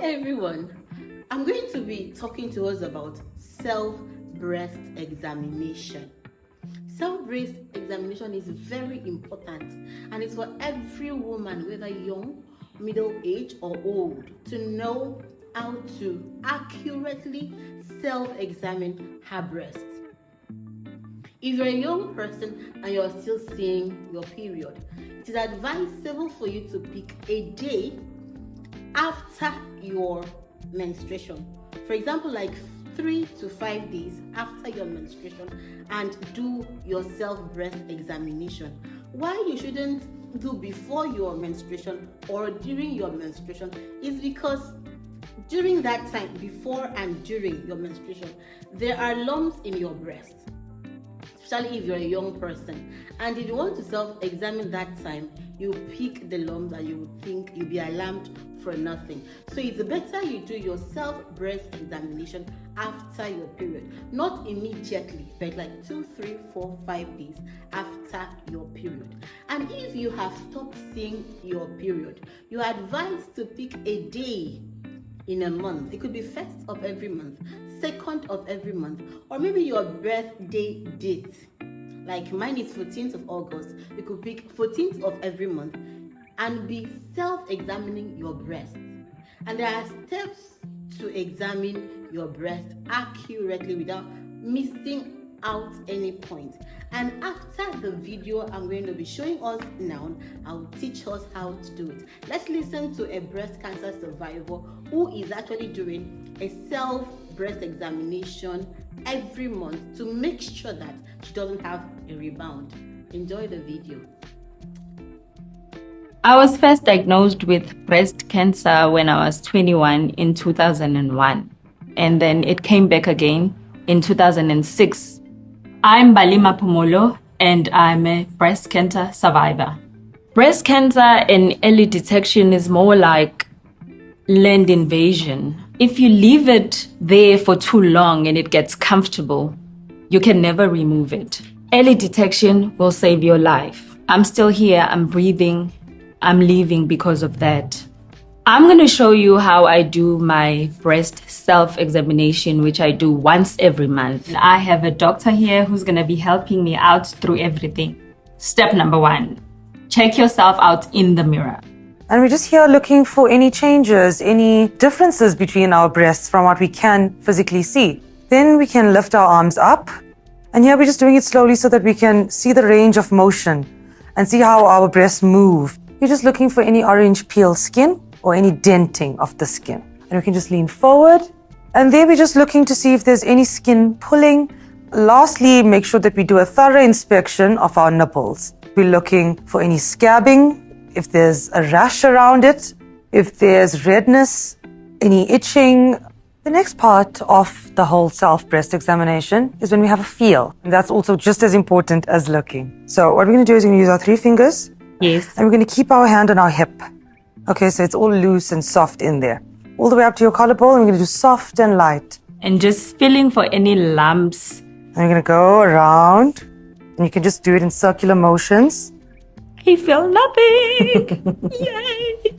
everyone. I'm going to be talking to us about self-breast examination. Self-breast examination is very important and it's for every woman, whether young, middle age or old, to know how to accurately self-examine her breast. If you're a young person and you're still seeing your period, it is advisable for you to pick a day after your menstruation. For example, like 3 to 5 days after your menstruation, and do your self-breast examination. Why you shouldn't do before your menstruation or during your menstruation is because during that time, before and during your menstruation, there are lumps in your breast, especially if you're a young person. And if you want to self-examine that time, you pick the lumps that you would think you'll be alarmed for nothing. So it's better you do your self-breast examination after your period, not immediately, but like 2, 3, 4, 5 days after your period. And if you have stopped seeing your period, you are advised to pick a day in a month. It could be 1st of every month, 2nd of every month, or maybe your birthday date. Like mine is 14th of August. You could pick 14th of every month and be self-examining your breast. And there are steps to examine your breast accurately without missing out any point. And after the video I'm going to be showing us now, I will teach us how to do it. Let's listen to a breast cancer survivor who is actually doing a self-breast examination every month to make sure that she doesn't have a rebound. Enjoy the video. I was first diagnosed with breast cancer when I was 21 in 2001, and then it came back again in 2006. I'm Balima Pomolo, and I'm a breast cancer survivor. Breast cancer and early detection is more like land invasion. If you leave it there for too long and it gets comfortable, you can never remove it. Early detection will save your life. I'm still here, I'm breathing, I'm leaving because of that. I'm going to show you how I do my breast self-examination, which I do once every month. I have a doctor here who's going to be helping me out through everything. Step number 1, check yourself out in the mirror. And we're just here looking for any changes, any differences between our breasts from what we can physically see. Then we can lift our arms up. And here we're just doing it slowly so that we can see the range of motion and see how our breasts move. We're just looking for any orange peel skin or any denting of the skin. And we can just lean forward. And there we're just looking to see if there's any skin pulling. Lastly, make sure that we do a thorough inspection of our nipples. We're looking for any scabbing, if there's a rash around it, if there's redness, any itching. The next part of the whole self-breast examination is when we have a feel. And that's also just as important as looking. So what we're going to do is we're going to use our 3 fingers. Yes. And we're going to keep our hand on our hip. Okay, so it's all loose and soft in there. All the way up to your collarbone, and we're going to do soft and light. And just feeling for any lumps. And we're going to go around. And you can just do it in circular motions. I feel nothing. Yay.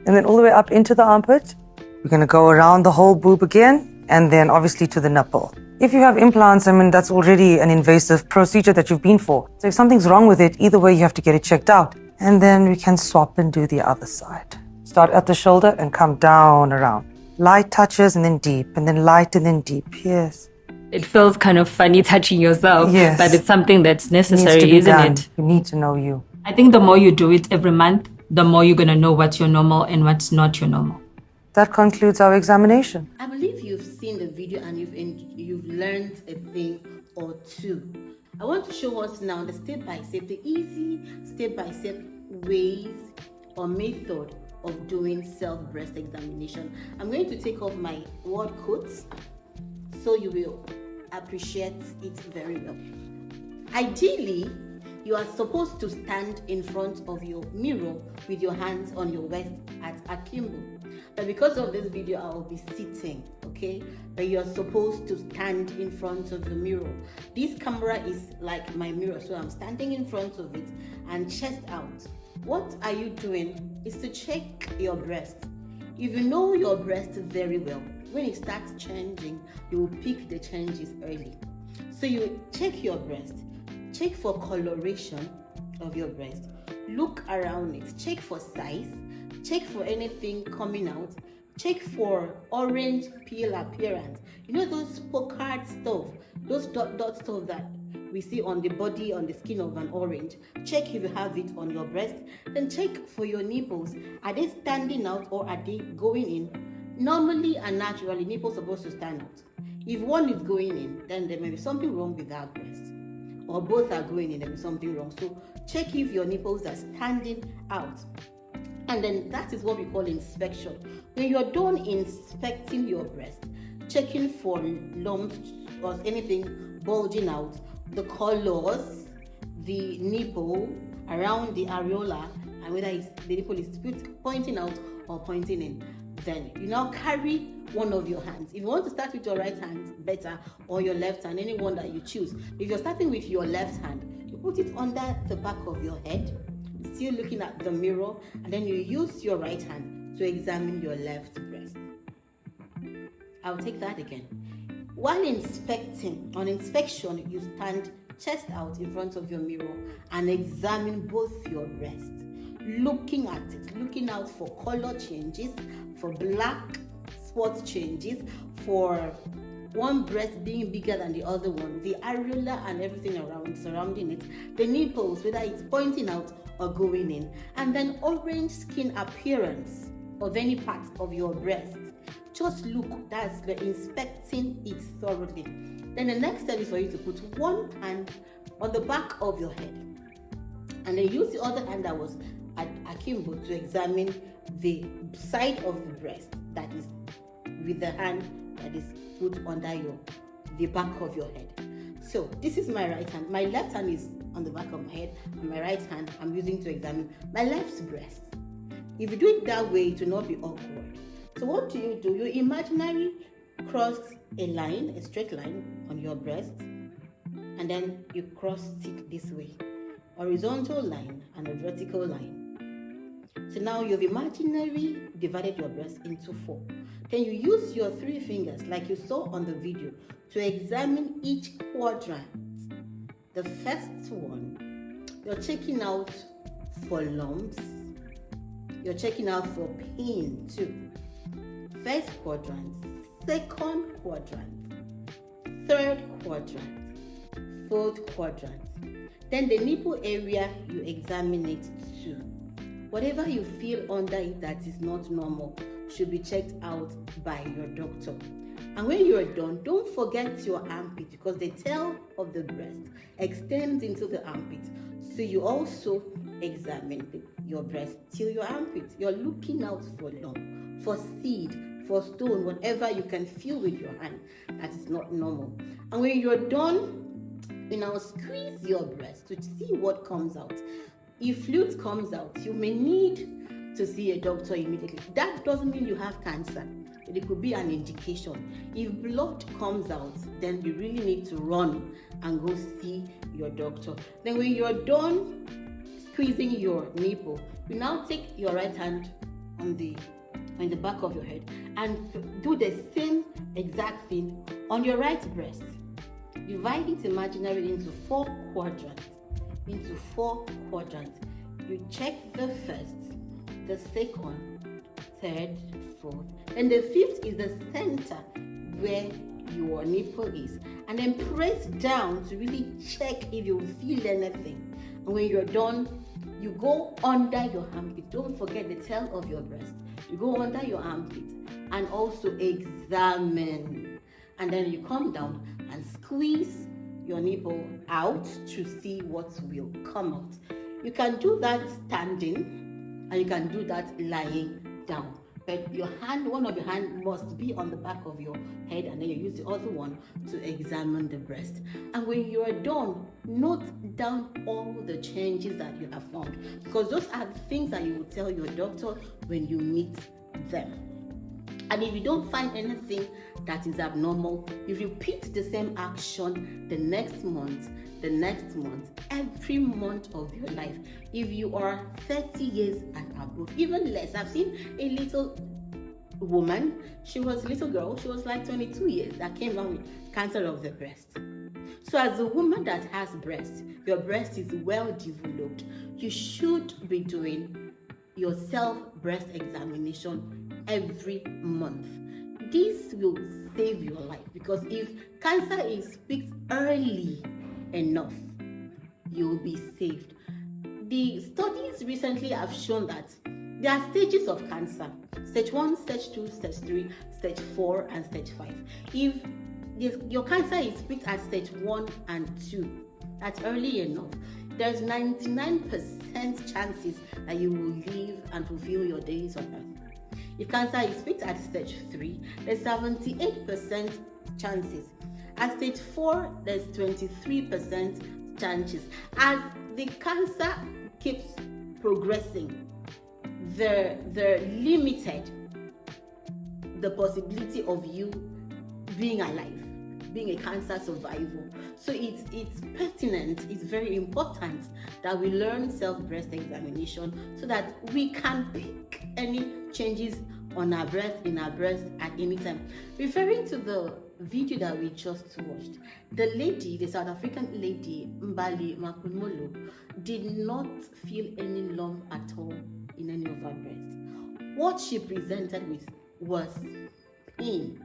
And then all the way up into the armpit. We're going to go around the whole boob again. And then obviously to the nipple. If you have implants, that's already an invasive procedure that you've been for. So if something's wrong with it, either way, you have to get it checked out. And then we can swap and do the other side. Start at the shoulder and come down around. Light touches and then deep, and then light and then deep. Yes. It feels kind of funny touching yourself, yes, but it's something that's necessary, it isn't done. it? You need to know you. I think the more you do it every month, the more you're going to know what's your normal and what's not your normal. That concludes our examination. I believe you've seen the video and you've learned a thing or two. I want to show us now the step-by-step, the easy step-by-step ways or method of doing self-breast examination. I'm going to take off my word coats so you will appreciate it very well. Ideally, you are supposed to stand in front of your mirror with your hands on your waist at akimbo. But because of this video, I will be sitting, okay? But you're supposed to stand in front of the mirror. This camera is like my mirror, so I'm standing in front of it and chest out. What are you doing is to check your breast. If you know your breast very well, when it starts changing, you will pick the changes early. So you check your breast, check for coloration of your breast, look around it, check for size, check for anything coming out, check for orange peel appearance. You know those postcard stuff, those dot stuff that we see on the body, on the skin of an orange. Check if you have it on your breast. Then check for your nipples. Are they standing out or are they going in? Normally and naturally, nipples are supposed to stand out. If one is going in, then there may be something wrong with that breast. Or both are going in, there may be something wrong. So check if your nipples are standing out. And then that is what we call inspection. When you're done inspecting your breast, checking for lumps or anything bulging out, the colors, the nipple around the areola, and whether the nipple is pointing out or pointing in, then you now carry one of your hands. If you want to start with your right hand, better, or your left hand, any one that you choose. If you're starting with your left hand, you put it under the back of your head, still looking at the mirror, and then you use your right hand to examine your left breast. I'll take that again. While on inspection, you stand chest out in front of your mirror and examine both your breasts, looking at it, looking out for color changes, for black spot changes, for one breast being bigger than the other one, the areola and everything surrounding it, the nipples, whether it's pointing out or going in, and then orange skin appearance of any part of your breast. Just look, that's the inspecting it thoroughly. Then the next step is for you to put one hand on the back of your head and then use the other hand that was at akimbo to examine the side of the breast that is with the hand that is put under the back of your head. So this is my right hand. My left hand is on the back of my head, and my right hand I'm using to examine my left breast. If you do it that way, it will not be awkward. So what do? You imaginary cross a line, a straight line on your breast, and then you cross it this way. Horizontal line and a vertical line. So now you've imaginary divided your breast into 4. Then you use your 3 fingers, like you saw on the video, to examine each quadrant. The first one, you're checking out for lumps. You're checking out for pain too. First quadrant, second quadrant, third quadrant, fourth quadrant. Then the nipple area, you examine it too. Whatever you feel under it that is not normal should be checked out by your doctor. And when you're done, don't forget your armpit, because the tail of the breast extends into the armpit. So you also examine your breast till your armpit. You're looking out for lump, for seed, for stone, whatever you can feel with your hand that is not normal. And when you're done, you now squeeze your breast to see what comes out. If fluid comes out, you may need to see a doctor immediately. That doesn't mean you have cancer. It could be an indication. If blood comes out, then you really need to run and go see your doctor. Then when you're done squeezing your nipple, you now take your right hand on the back of your head and do the same exact thing on your right breast. Divide it imaginarily into 4 quadrants. You check the first, the second, third, fourth, and the fifth is the center where your nipple is, and then press down to really check if you feel anything. And when you're done, you go under your armpit. Don't forget the tail of your breast. You go under your armpit and also examine, and then you come down and squeeze your nipple out to see what will come out. You can do that standing and you can do that lying down. But one of your hand must be on the back of your head, and then you use the other one to examine the breast. And when you are done, note down all the changes that you have found, because those are the things that you will tell your doctor when you meet them. And if you don't find anything that is abnormal, you repeat the same action the next month, every month of your life. If you are 30 years and above, even less, I've seen a little woman. She was a little girl. She was like 22 years that came down with cancer of the breast. So as a woman that has breast, your breast is well developed, you should be doing your self-breast examination every month. This will save your life, because if cancer is picked early enough, you will be saved. The studies recently have shown that there are stages of cancer: stage 1, stage 2, stage 3, stage 4, and stage 5. If your cancer is picked at stage 1 and 2, that's early enough, there's 99% chances that you will live and fulfill your days on earth. If cancer is picked at stage 3, there's 78% chances. At stage 4, there's 23% chances. As the cancer keeps progressing, they're limited the possibility of you being alive, being a cancer survivor. So it's pertinent, it's very important that we learn self-breast examination so that we can pick any changes on our breast, in our breast at any time. Referring to the video that we just watched, the lady, the South African lady, Balima Pumolo, did not feel any lump at all in any of her breasts. What she presented with was pain.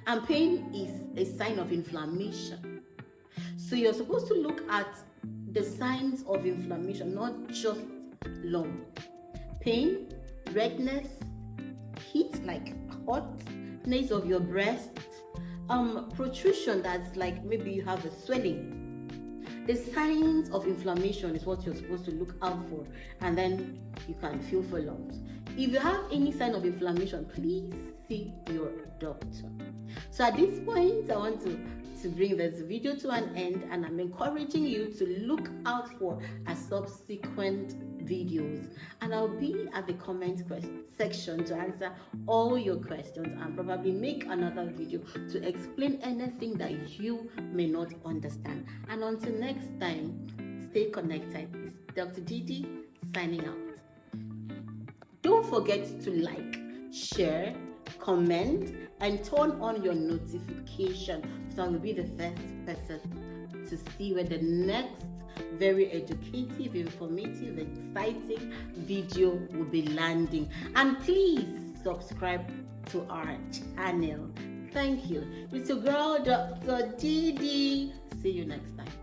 And pain is a sign of inflammation. So you're supposed to look at the signs of inflammation, not just lump. Pain, redness, heat like hotness of your breast, protrusion that's like maybe you have a swelling. The signs of inflammation is what you're supposed to look out for, and then you can feel for lumps. If you have any sign of inflammation, please see your doctor. So at this point, I want to bring this video to an end, and I'm encouraging you to look out for a subsequent videos, and I'll be at the comment section to answer all your questions and probably make another video to explain anything that you may not understand. And until next time, stay connected. It's Dr. Didi signing out. Don't forget to like, share, comment, and turn on your notification so I will be the first person to see when the next very educative, informative, exciting video will be landing. And please subscribe to our channel. Thank you. It's your girl, Dr. Didi. See you next time.